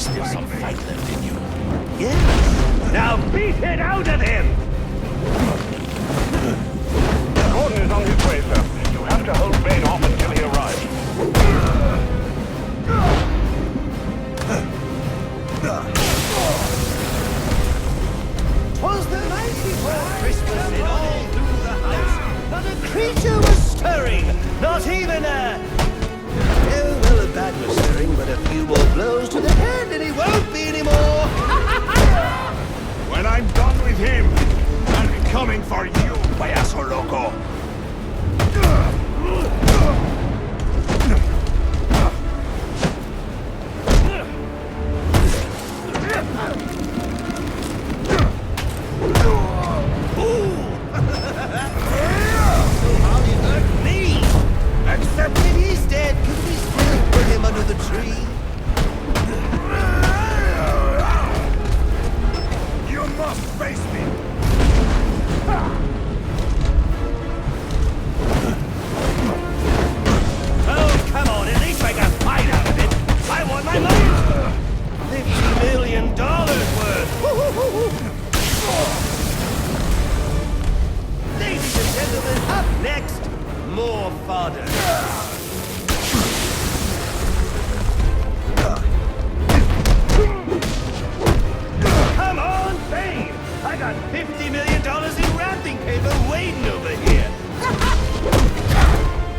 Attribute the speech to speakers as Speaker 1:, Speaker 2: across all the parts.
Speaker 1: still some fight left in you.
Speaker 2: Yes. Now beat it out of him!
Speaker 3: Gordon is on his way, sir. You have to hold Bane off until he arrives.
Speaker 2: Was the night before Christmas in all through the house? Not a creature was stirring, not even a... Oh, well, a bat was stirring, but a few more blows to the head and he won't be anymore.
Speaker 1: When I'm done with him, I'll be coming for you, payaso loco.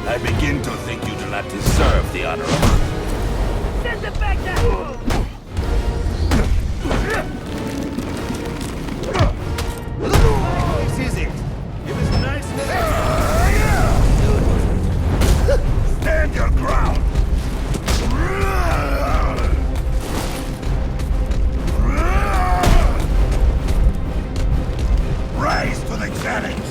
Speaker 1: I begin to think you do not deserve the honor of...
Speaker 2: Send it back down! This is it. It was nice and...
Speaker 1: Stand your ground! Rise to the challenge!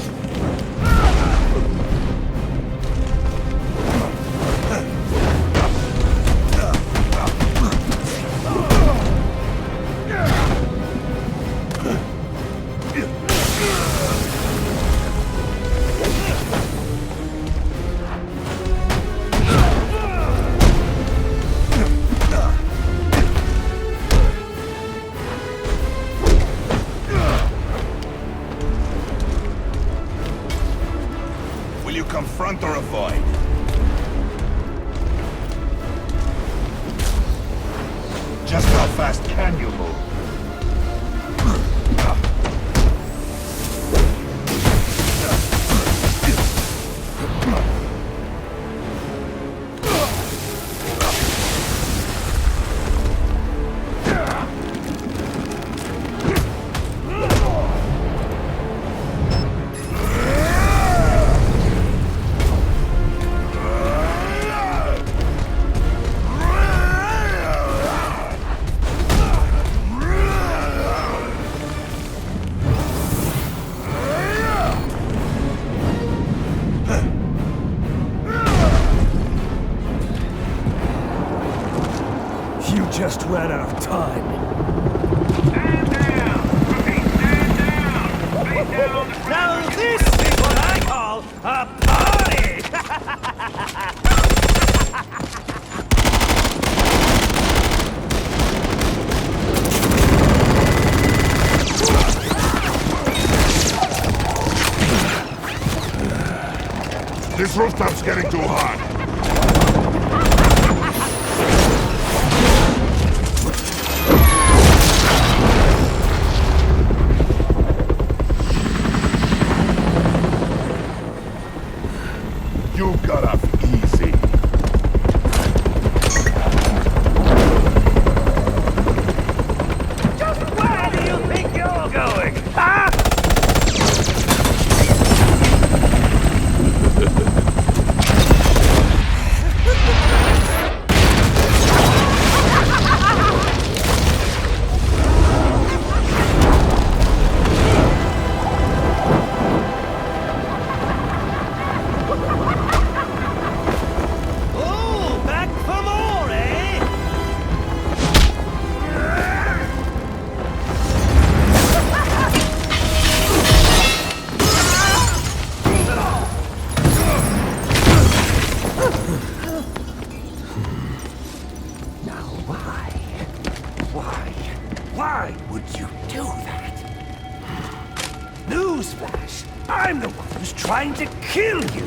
Speaker 1: Will you confront or avoid? Just how fast can you move?
Speaker 4: You just ran out of time.
Speaker 3: Stand down! Repeat, stand down! Face down on the ground!
Speaker 2: Now this is what I call a party!
Speaker 1: This rooftop's getting too hot. You got off easy.
Speaker 2: Just where do you think you're going, huh?
Speaker 4: was trying to kill you!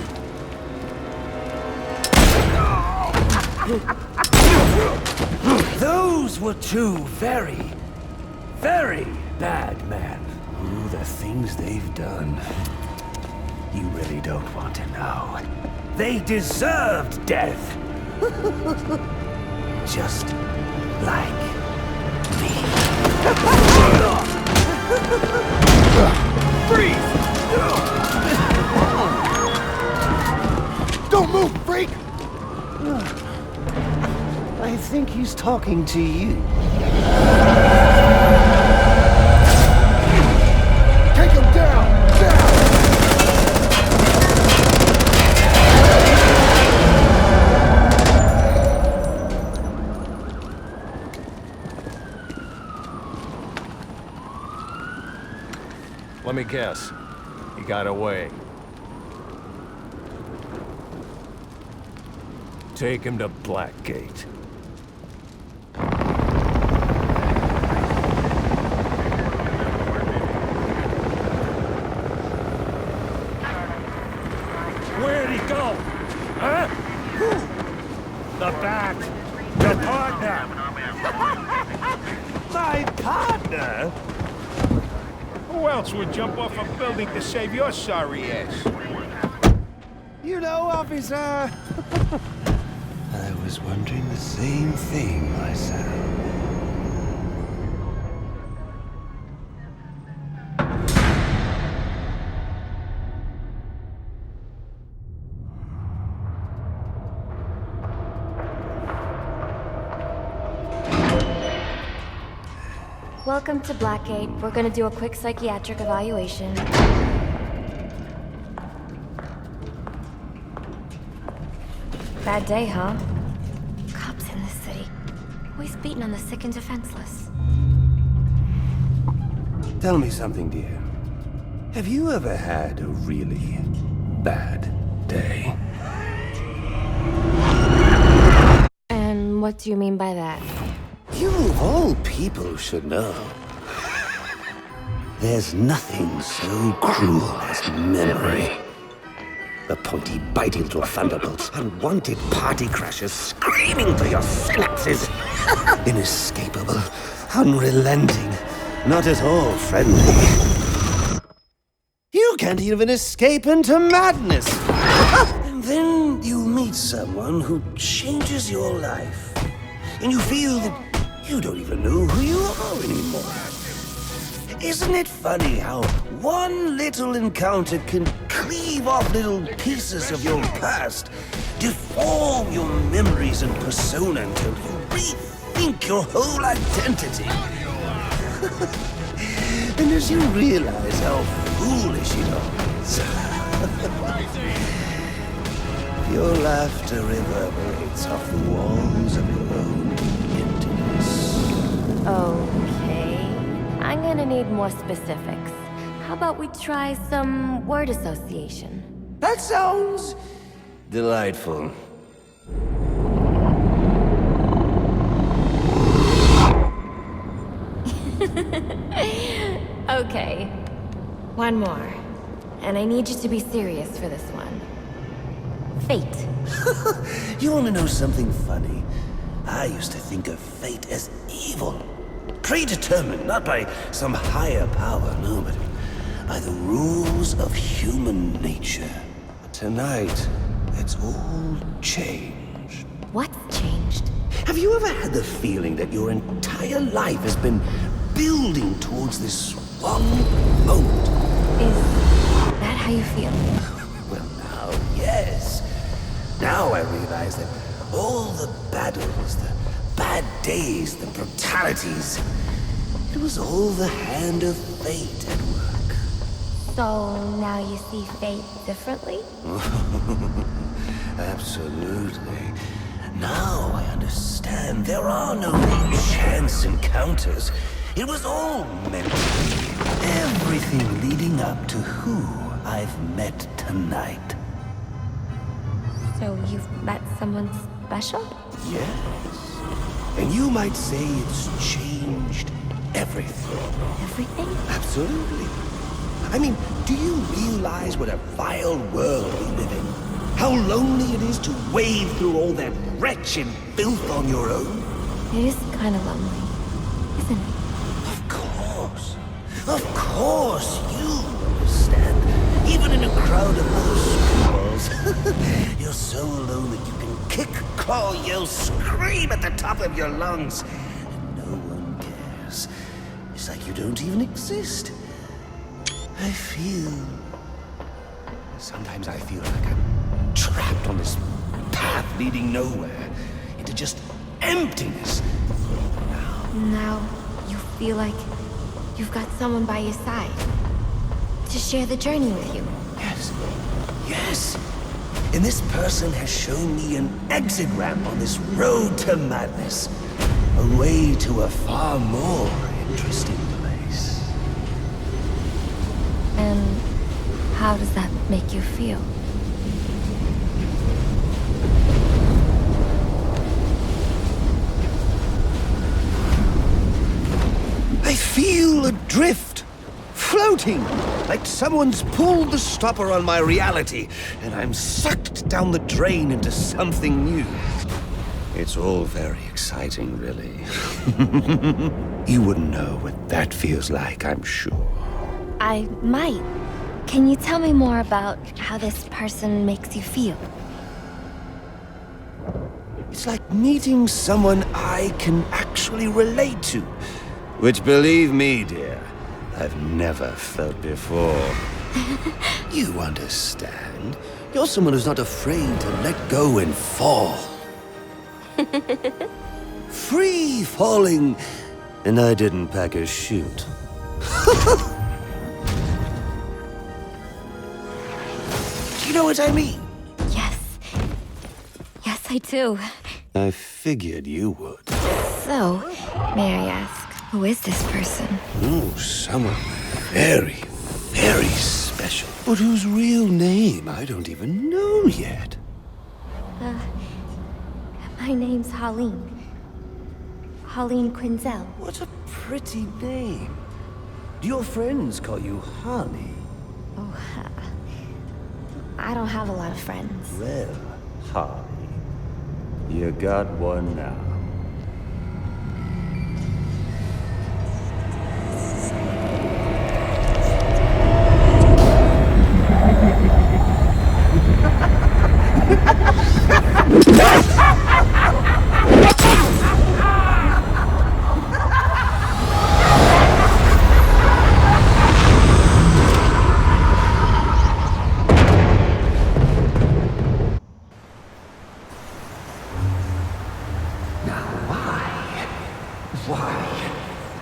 Speaker 4: Those were two very, very bad men. Ooh, the things they've done. You really don't want to know. They deserved death. Just like me. Freeze!
Speaker 2: Don't move, freak! I think he's talking to you.
Speaker 1: Take him down! Down!
Speaker 5: Let me guess. He got away.
Speaker 4: Take him to Blackgate. Where'd he go? Huh? Who? The Bat. Your partner. My partner?
Speaker 3: Who else would jump off a building to save your sorry ass?
Speaker 2: You know, officer. I was wondering the same thing myself.
Speaker 6: Welcome to Blackgate. We're gonna do a quick psychiatric evaluation. Bad day, huh? Cops in this city. Always beating on the sick and defenseless.
Speaker 2: Tell me something, dear. Have you ever had a really bad day?
Speaker 6: And what do you mean by that?
Speaker 2: You of all people should know. There's nothing so cruel as memory. The pointy, biting little thunderbolts, unwanted party crashers screaming through your synapses. Inescapable, unrelenting, not at all friendly. You can't even escape into madness. And then you meet someone who changes your life. And you feel that you don't even know who you are anymore. Isn't it funny how one little encounter can cleave off little pieces of your past, deform your memories and persona until you rethink your whole identity? And as you realize how foolish it all is, your laughter reverberates off the walls of your own emptiness.
Speaker 6: Okay. I'm gonna need more specifics. How about we try some word association?
Speaker 2: That sounds delightful.
Speaker 6: Okay. One more. And I need you to be serious for this one. Fate.
Speaker 2: You want to know something funny? I used to think of fate as evil. Predetermined, not by some higher power, no, but by the rules of human nature. Tonight, it's all changed.
Speaker 6: What's changed?
Speaker 2: Have you ever had the feeling that your entire life has been building towards this one moment?
Speaker 6: Is that how you feel?
Speaker 2: Well, now, yes. Now I realize that all the battles, the bad days, the brutalities, it was all the hand of fate at work.
Speaker 6: So now you see fate differently?
Speaker 2: Absolutely. Now I understand there are no chance encounters. It was all meant to be. Everything leading up to who I've met tonight.
Speaker 6: So you've met someone special?
Speaker 2: Yes. And you might say it's changed everything.
Speaker 6: Everything?
Speaker 2: Absolutely. I mean, do you realize what a vile world we live in? How lonely it is to wade through all that wretched filth on your own?
Speaker 6: It is kind of lonely, isn't it?
Speaker 2: Of course, you understand. Even in a crowd of other screwballs, you're so alone that you can kick, claw, yell, scream at the top of your lungs, and no one cares. It's like you don't even exist. Sometimes I feel like I'm trapped on this path leading nowhere, into just emptiness.
Speaker 6: Now, you feel like you've got someone by your side to share the journey with you.
Speaker 2: Yes. And this person has shown me an exit ramp on this road to madness. A way to a far more interesting place.
Speaker 6: And how does that make you feel?
Speaker 2: I feel adrift, floating, like someone's pulled the stopper on my reality, and I'm sucked down the drain into something new. It's all very exciting, really. You wouldn't know what that feels like, I'm sure.
Speaker 6: I might. Can you tell me more about how this person makes you feel?
Speaker 2: It's like meeting someone I can actually relate to. Which, believe me, dear, I've never felt before. You understand? You're someone who's not afraid to let go and fall. Free falling, and I didn't pack a chute. You know what I mean?
Speaker 6: Yes. Yes, I do.
Speaker 2: I figured you would.
Speaker 6: So, may I ask, who is this person?
Speaker 2: Oh, someone very, very special. But whose real name I don't even know yet.
Speaker 6: My name's Harleen. Harleen Quinzel.
Speaker 2: What a pretty name. Do your friends call you Harley?
Speaker 6: Oh, I don't have a lot of friends.
Speaker 2: Well, Harley, you got one now.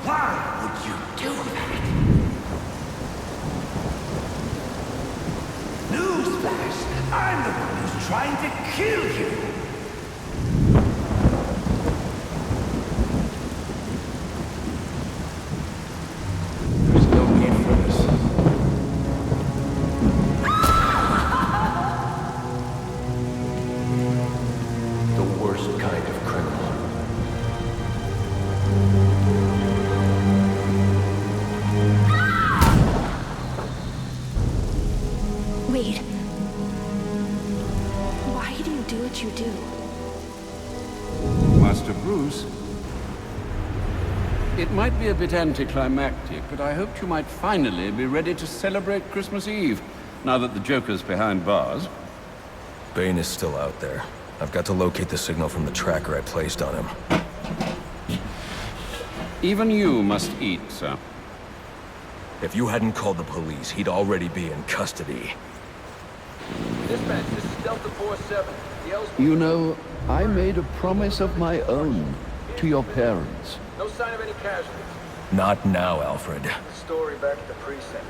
Speaker 2: Why would you do that? Newsflash! I'm the one who's trying to kill you!
Speaker 5: There's no need for this. The worst kind of criminal.
Speaker 6: Wait. Why do you do what you do?
Speaker 7: Master Bruce, it might be a bit anticlimactic, but I hoped you might finally be ready to celebrate Christmas Eve, now that the Joker's behind bars.
Speaker 5: Bane is still out there. I've got to locate the signal from the tracker I placed on him.
Speaker 7: Even you must eat, sir.
Speaker 5: If you hadn't called the police, he'd already be in custody.
Speaker 8: Dispatch, this is Delta 47.
Speaker 9: You know, I made a promise of my own to your parents.
Speaker 8: No sign of any casualties.
Speaker 5: Not now, Alfred.
Speaker 8: Story back at the precinct.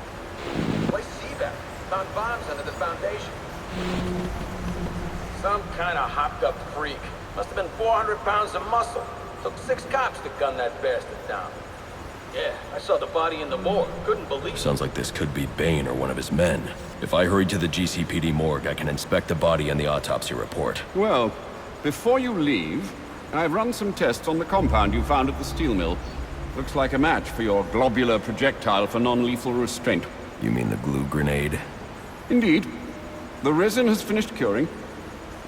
Speaker 8: Place CVAC. Found bombs under the foundation. Some kind of hopped-up freak. Must have been 400 pounds of muscle. Took 6 cops to gun that bastard down. Yeah, I saw the body in the morgue. Couldn't believe it.
Speaker 5: Sounds like this could be Bane or one of his men. If I hurry to the GCPD morgue, I can inspect the body and the autopsy report.
Speaker 7: Well, before you leave, I've run some tests on the compound you found at the steel mill. Looks like a match for your globular projectile for non-lethal restraint.
Speaker 5: You mean the glue grenade?
Speaker 7: Indeed. The resin has finished curing.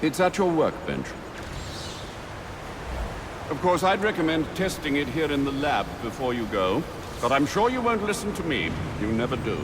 Speaker 7: It's at your workbench. Of course, I'd recommend testing it here in the lab before you go, but I'm sure you won't listen to me. You never do.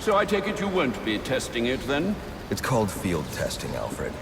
Speaker 7: So I take it you won't be testing it, then?
Speaker 5: It's called field testing, Alfred.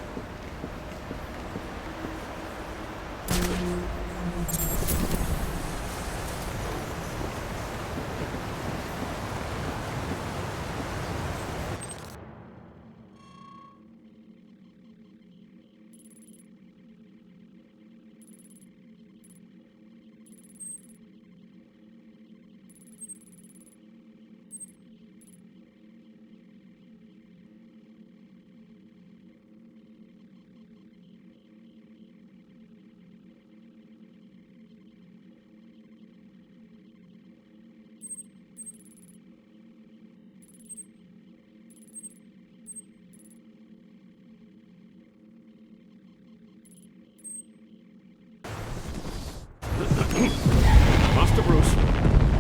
Speaker 7: Master Bruce.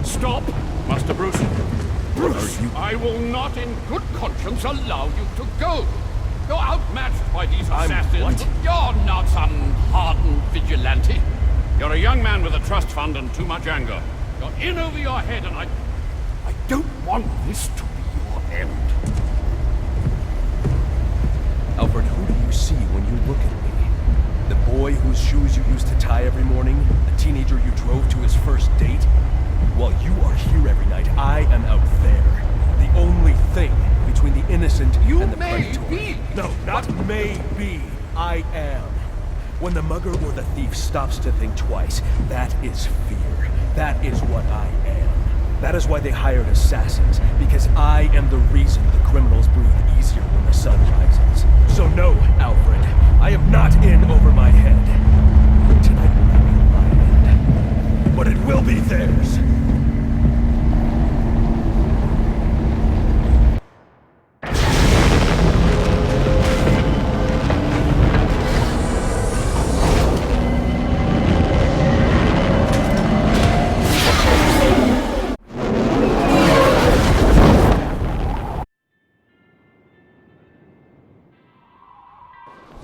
Speaker 7: Stop, Master Bruce. Bruce, I will not in good conscience allow you to go. You're outmatched by these assassins.
Speaker 5: What?
Speaker 7: You're not some hardened vigilante. You're a young man with a trust fund and too much anger. You're in over your head, and I don't want this to be your end.
Speaker 5: Alfred, who do you see when you look at me? The boy whose shoes you used to tie every morning? The teenager you drove to his first date? While you are here every night, I am out there. The only thing between the innocent and the predator.
Speaker 7: Be.
Speaker 5: No, not maybe. I am. When the mugger or the thief stops to think twice, that is fear. That is what I am. That is why they hired assassins, because I am the reason the criminals breathe easier when the sun rises. So no, Alfred, I am not in over my head. Tonight will not be my end, but it will be theirs.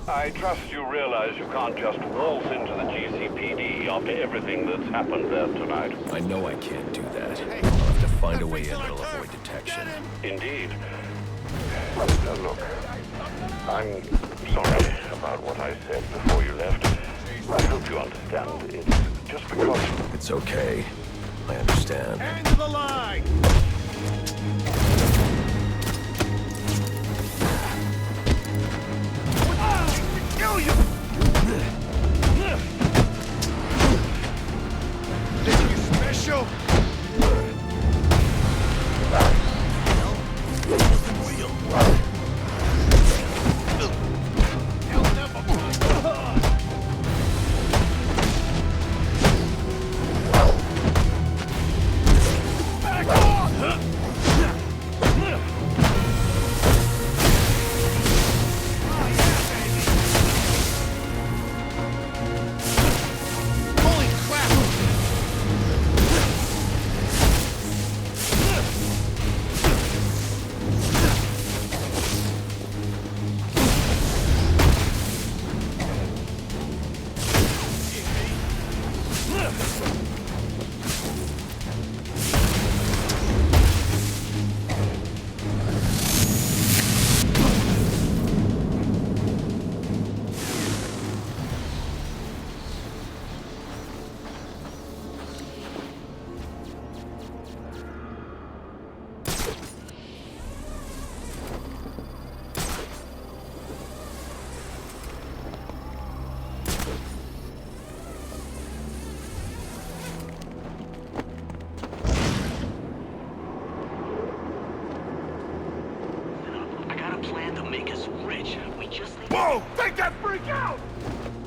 Speaker 3: I trust you realize you can't just waltz into the GCPD after everything that's happened there tonight.
Speaker 5: I know I can't do that. I'll have to find a way in that'll avoid detection.
Speaker 3: Indeed. Look, I'm sorry about what I said before you left. I hope you understand. It's just because...
Speaker 5: It's okay. I understand.
Speaker 1: End of the line! Kill you! Think you special?
Speaker 10: plan to make us rich. We just need...
Speaker 1: Whoa! Take that freak out!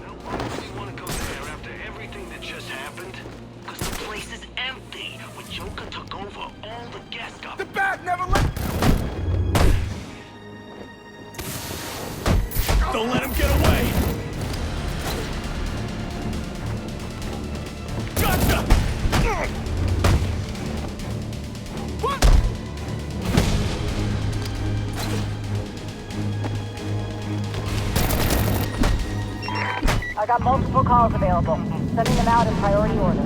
Speaker 10: Now, why would we want to go there after everything that just happened? Because the place is empty. When Joker took over, all the guests got...
Speaker 1: The bat never left!
Speaker 5: Don't let him get away! Gotcha! What?
Speaker 11: I got multiple calls available. Sending them out in priority order.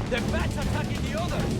Speaker 5: The bats attacking the others!